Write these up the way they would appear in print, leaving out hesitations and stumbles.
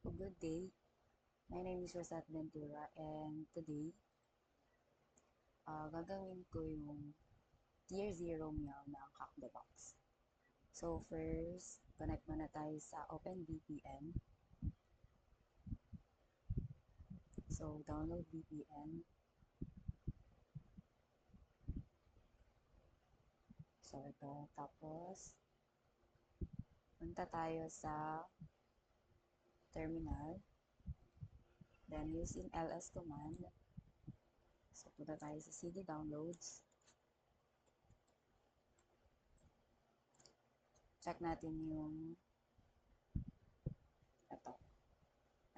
Good day. My name is Rosat Ventura and today, gagawin ko yung Tier 0 meal ng Hack the Box. So first, connect muna tayo sa OpenVPN. So download VPN. So ito. Tapos, punta tayo sa terminal. Then using ls command. So punta tayo sa CD downloads. Check natin yung ito.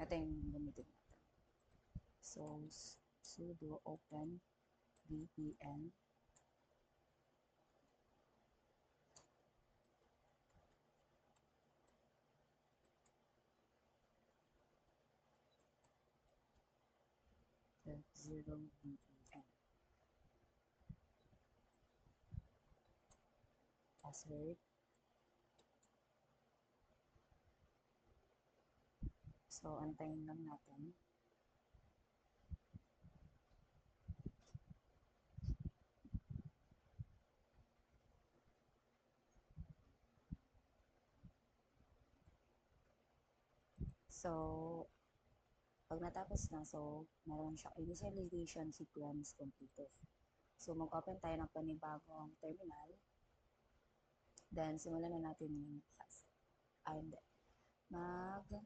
Ito yung gamitin natin. So sudo open VPN. Zero VPN. Password. So, antayin lang natin. So, pag natapos na, so, meron siya initialization sequence completed. So, mag-open tayo ng panibagong terminal. Then, simulan na natin yung class. And, mag-spawn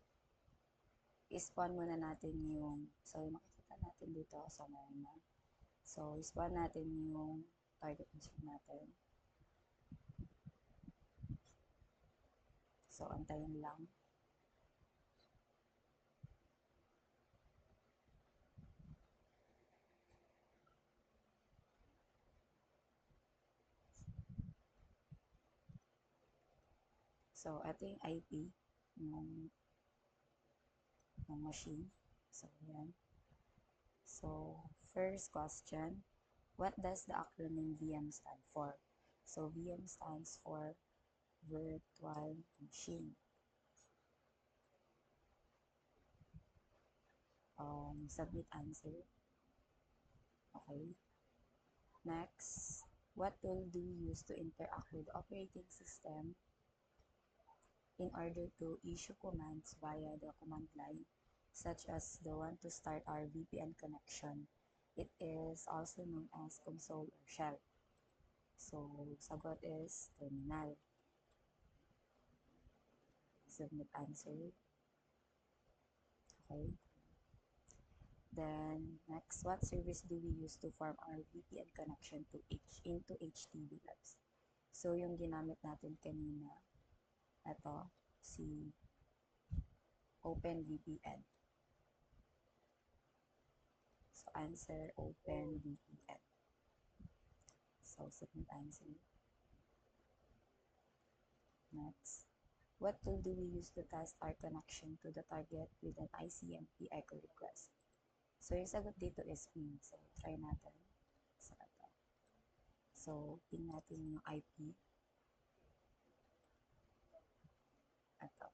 muna natin yung, so, makikita natin dito sa na. So, spawn natin yung target machine natin. So, antayin lang. So, ito yung IP ng machine. So, yan. So, first question, what does the acronym VM stand for? So, VM stands for Virtual Machine. Submit answer. Okay. Next, what tool do you use to interact with the operating system in order to issue commands via the command line, such as the one to start our VPN connection? It is also known as console or shell. So, sagot is terminal. Submit answer. Okay. Then, next, what service do we use to form our VPN connection into HTTP Labs? So, yung ginamit natin kanina, ito, si OpenVPN. So, answer, OpenVPN. So, submit answer. Next, what tool do we use to test our connection to the target with an ICMP echo request? So, yung sagot dito is ping. So, try natin. So, ito. So, ping natin yung IP. Ito.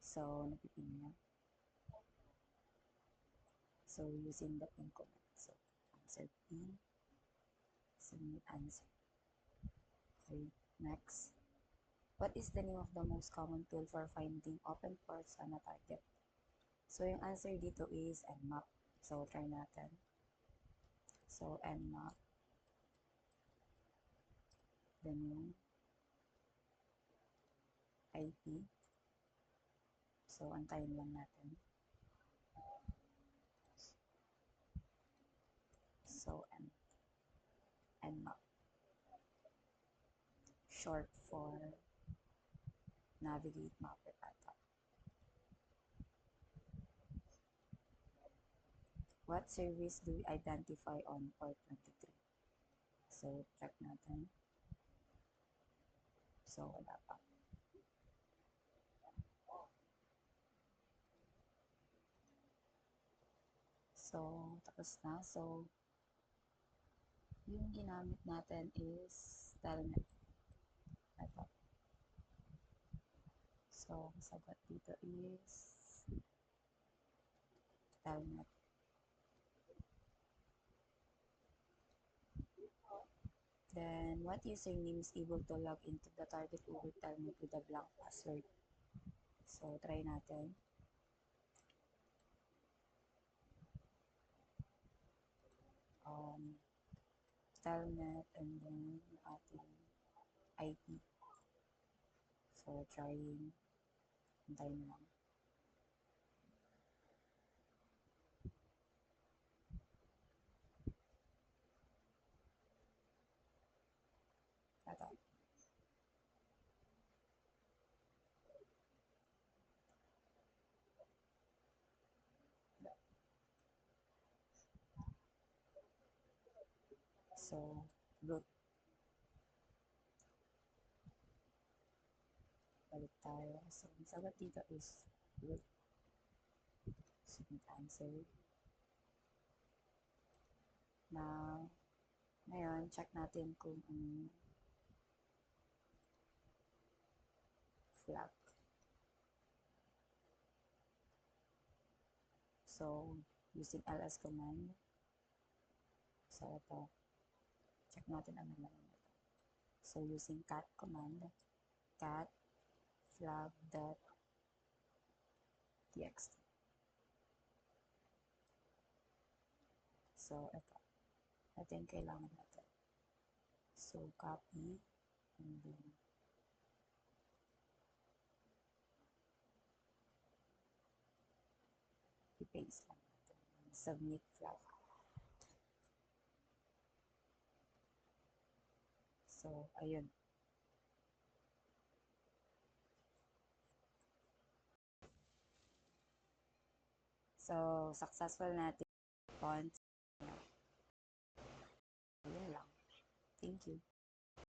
So, napiping na. So, using the ping command. So, answer P. Submit answer. Okay, next. What is the name of the most common tool for finding open ports on a target? So, yung answer dito is Nmap. So, try natin. So, Nmap. Then yung IP. So, antayin lang natin. So, Nmap. Short for Navigate Mapper ata. What service do we identify on port 23? So, check natin. So, wala pa. So, tapos na. So, yung ginamit natin is Telnet. Ito. So, ang sagot dito is Telnet. Then, what username is able to log into the target Uber Telnet with a blank password? So, try natin. Telnet and then ating IP. So, trying. Antayin lang. Ito. So, root. Balik tayo. So, ang sagot dito is root. Submit answer. Now, ngayon, check natin kung ano flag. So, using ls command. So, ito. Check natin ang naman ito. So, using cat command, cat flag.txt. So, ito. Ito yung kailangan natin. So, copy and then i-paste lang natin. Submit flag. So, ayun. So, successful natin response. Ayun lang. Thank you.